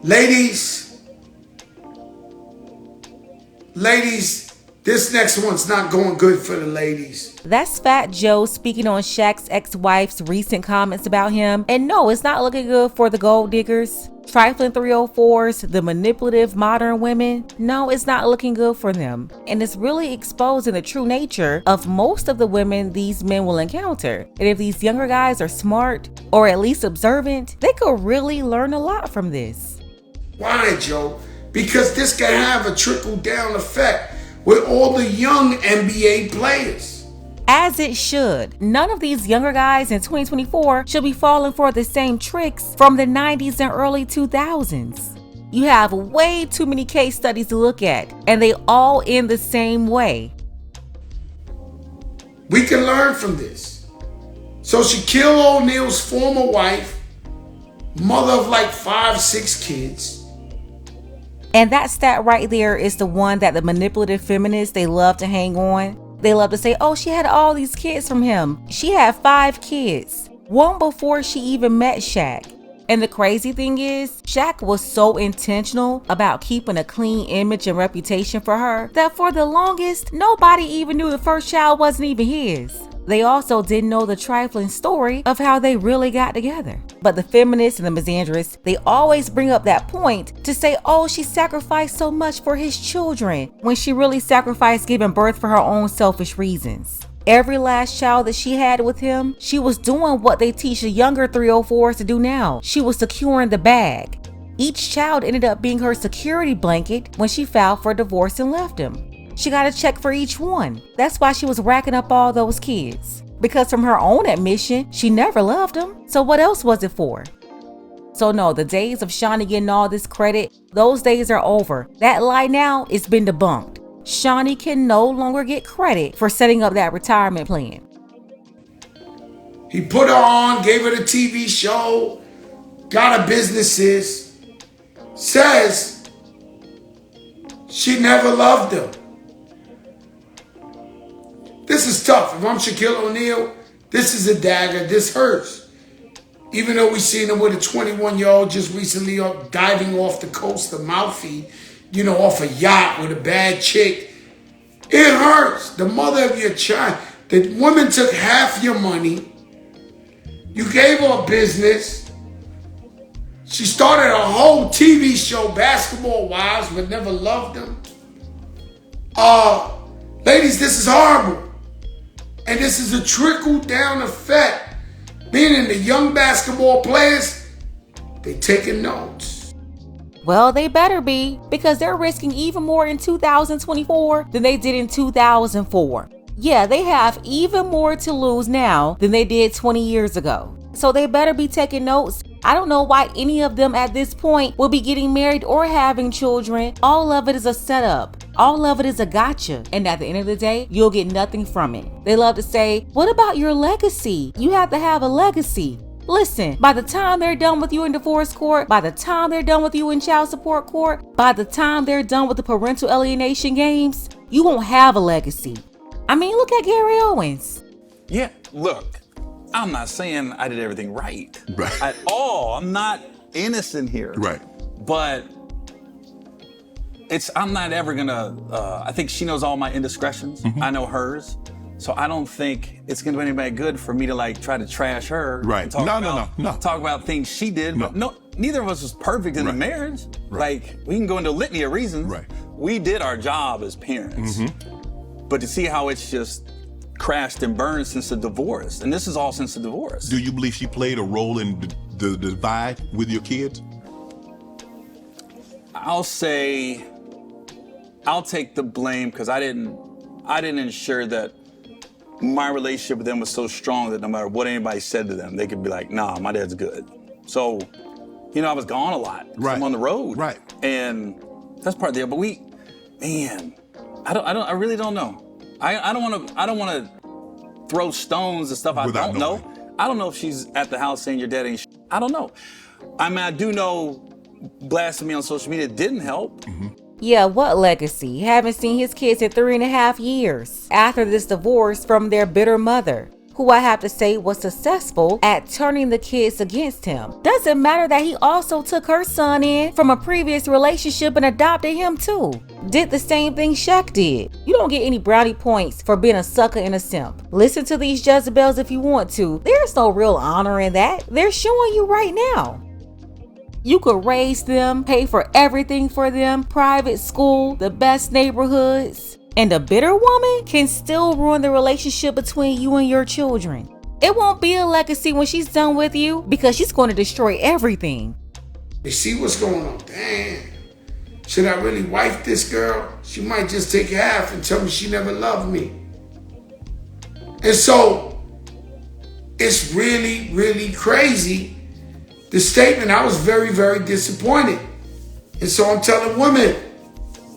Ladies, this next one's not going good for the ladies. That's Fat Joe speaking on Shaq's ex-wife's recent comments about him. And no, it's not looking good for the gold diggers, trifling 304s, the manipulative modern women. No, it's not looking good for them. And it's really exposing the true nature of most of the women these men will encounter. And if these younger guys are smart, or at least observant, they could really learn a lot from this. Why, Joe? Because this can have a trickle-down effect with all the young NBA players. As it should. None of these younger guys in 2024 should be falling for the same tricks from the 90s and early 2000s. You have way too many case studies to look at, and they all end the same way. We can learn from this. So Shaquille O'Neal's former wife, mother of like 5-6 kids. And that stat right there is the one that the manipulative feminists, they love to hang on. They love to say, oh, she had all these kids from him. She had 5 kids, one before she even met Shaq. And the crazy thing is, Shaq was so intentional about keeping a clean image and reputation for her that for the longest, nobody even knew the first child wasn't even his. They also didn't know the trifling story of how they really got together. But the feminists and the misandrists, they always bring up that point to say, oh, she sacrificed so much for his children, when she really sacrificed giving birth for her own selfish reasons. Every last child that she had with him, she was doing what they teach the younger 304s to do now. She was securing the bag. Each child ended up being her security blanket when she filed for divorce and left him. She got a check for each one. That's why she was racking up all those kids. Because from her own admission, she never loved them. So what else was it for? So no, the days of Shaunie getting all this credit, those days are over. That lie now, it's been debunked. Shaunie can no longer get credit for setting up that retirement plan. He put her on, gave her the TV show, got her businesses, says she never loved him. This is tough. If I'm Shaquille O'Neal, this is a dagger. This hurts. Even though we seen him with a 21-year-old just recently diving off the coast of Malfi, off a yacht with a bad chick. It hurts. The mother of your child. The woman took half your money. You gave her a business. She started a whole TV show, Basketball Wives, but never loved them. Ladies, this is horrible. And this is a trickle-down effect. Meaning the young basketball players, they taking notes. Well, they better be, because they're risking even more in 2024 than they did in 2004. Yeah, they have even more to lose now than they did 20 years ago. So they better be taking notes. I don't know why any of them at this point will be getting married or having children. All of it is a setup. All of it is a gotcha. And at the end of the day, you'll get nothing from it. They love to say, what about your legacy? You have to have a legacy. Listen, by the time they're done with you in divorce court, by the time they're done with you in child support court, by the time they're done with the parental alienation games, you won't have a legacy. I mean, look at Gary Owens. Yeah, look. I'm not saying I did everything right Right. at all. I'm not innocent here. Right. But I'm not ever gonna, I think she knows all my indiscretions. Mm-hmm. I know hers. So I don't think it's gonna do anybody good for me to try to trash her. Right. And talk No. Talk about things she did. No. But no, neither of us was perfect in the marriage. Right. Like, we can go into a litany of reasons. Right. We did our job as parents. Mm-hmm. But to see how it's just crashed and burned since the divorce, and this is all since the divorce. Do you believe she played a role in the divide with your kids? I'll say, I'll take the blame because I didn't ensure that my relationship with them was so strong that no matter what anybody said to them, they could be like, nah, my dad's good. So, I was gone a lot. Right. I'm on the road. Right. And that's part of the deal. But I really don't know. I don't want to throw stones and stuff I Without don't know. I don't know if she's at the house saying your dad ain't shit. I don't know. I mean, I do know blasphemy on social media didn't help. Mm-hmm. Yeah, what legacy? Haven't seen his kids in 3.5 years after this divorce from their bitter mother, who I have to say was successful at turning the kids against him. Doesn't matter that he also took her son in from a previous relationship and adopted him too. Did the same thing Shaq did. You don't get any brownie points for being a sucker and a simp. Listen to these Jezebels if you want to. There's no real honor in that. They're showing you right now. You could raise them, pay for everything for them, private school, the best neighborhoods, and a bitter woman can still ruin the relationship between you and your children. It won't be a legacy when she's done with you because she's going to destroy everything. You see what's going on? Damn. Should I really wife this girl? She might just take half and tell me she never loved me. And so, it's really, really crazy. The statement, I was very, very disappointed. And so I'm telling women,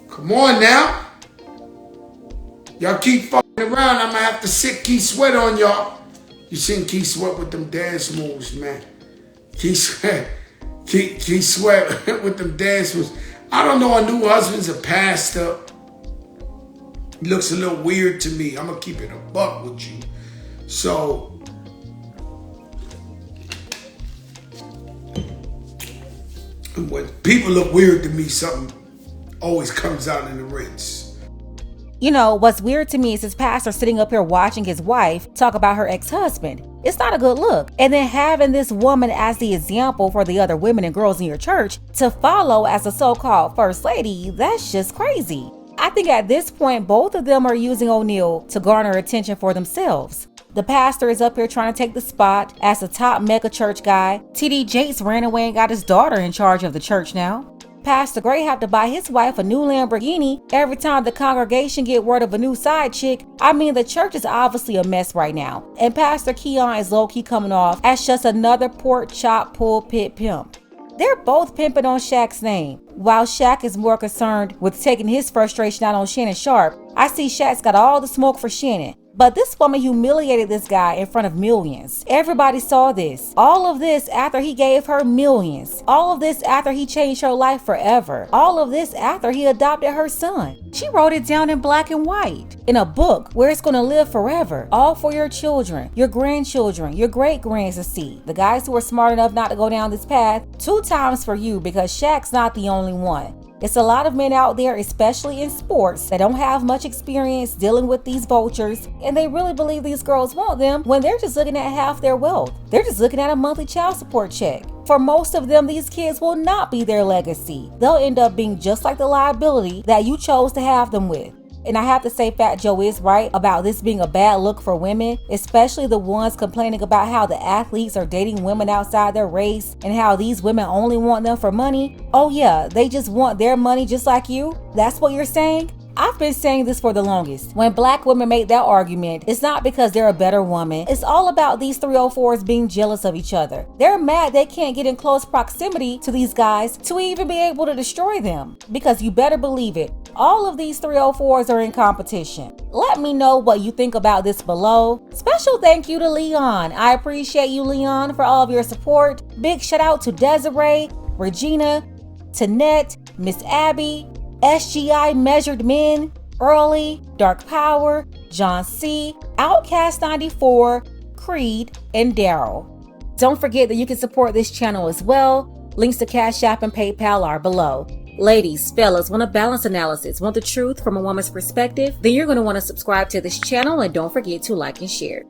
come on now. Y'all keep fucking around, I'm gonna have to sit Keith Sweat on y'all. You seen Keith Sweat with them dance moves, man. Keith Sweat with them dance moves. I don't know, a new husband's a pastor. He looks a little weird to me. I'm gonna keep it a buck with you. So, when people look weird to me, something always comes out in the rinse. You know, what's weird to me is his pastor sitting up here watching his wife talk about her ex-husband. It's not a good look. And then having this woman as the example for the other women and girls in your church to follow as a so-called first lady, that's just crazy. I think at this point, both of them are using O'Neal to garner attention for themselves. The pastor is up here trying to take the spot as the top mega church guy. TD Jakes ran away and got his daughter in charge of the church now. Pastor Gray have to buy his wife a new Lamborghini every time the congregation get word of a new side chick. I mean, the church is obviously a mess right now. And Pastor Keon is low-key coming off as just another pork chop pulpit pimp. They're both pimping on Shaq's name. While Shaq is more concerned with taking his frustration out on Shannon Sharpe, I see Shaq's got all the smoke for Shannon. But this woman humiliated this guy in front of millions. Everybody saw this. All of this after he gave her millions. All of this after he changed her life forever. All of this after he adopted her son. She wrote it down in black and white in a book where it's going to live forever. All for your children, your grandchildren, your great-grands to see. The guys who are smart enough not to go down this path, 2 times for you, because Shaq's not the only one. It's a lot of men out there, especially in sports, that don't have much experience dealing with these vultures, and they really believe these girls want them when they're just looking at half their wealth. They're just looking at a monthly child support check. For most of them, these kids will not be their legacy. They'll end up being just like the liability that you chose to have them with. And I have to say, Fat Joe is right about this being a bad look for women, especially the ones complaining about how the athletes are dating women outside their race and how these women only want them for money. Oh yeah, they just want their money just like you? That's what you're saying? I've been saying this for the longest. When black women make that argument, it's not because they're a better woman. It's all about these 304s being jealous of each other. They're mad they can't get in close proximity to these guys to even be able to destroy them. Because you better believe it, all of these 304s are in competition. Let me know what you think about this below. Special thank you to Leon. I appreciate you, Leon, for all of your support. Big shout out to Desiree, Regina, Tanette, Miss Abby, SGI Measured Men, Early, Dark Power, John C, Outcast 94, Creed, and Daryl. Don't forget that you can support this channel as well. Links to Cash App and PayPal are below. Ladies, fellas, want a balanced analysis, want the truth from a woman's perspective? Then you're going to want to subscribe to this channel and don't forget to like and share.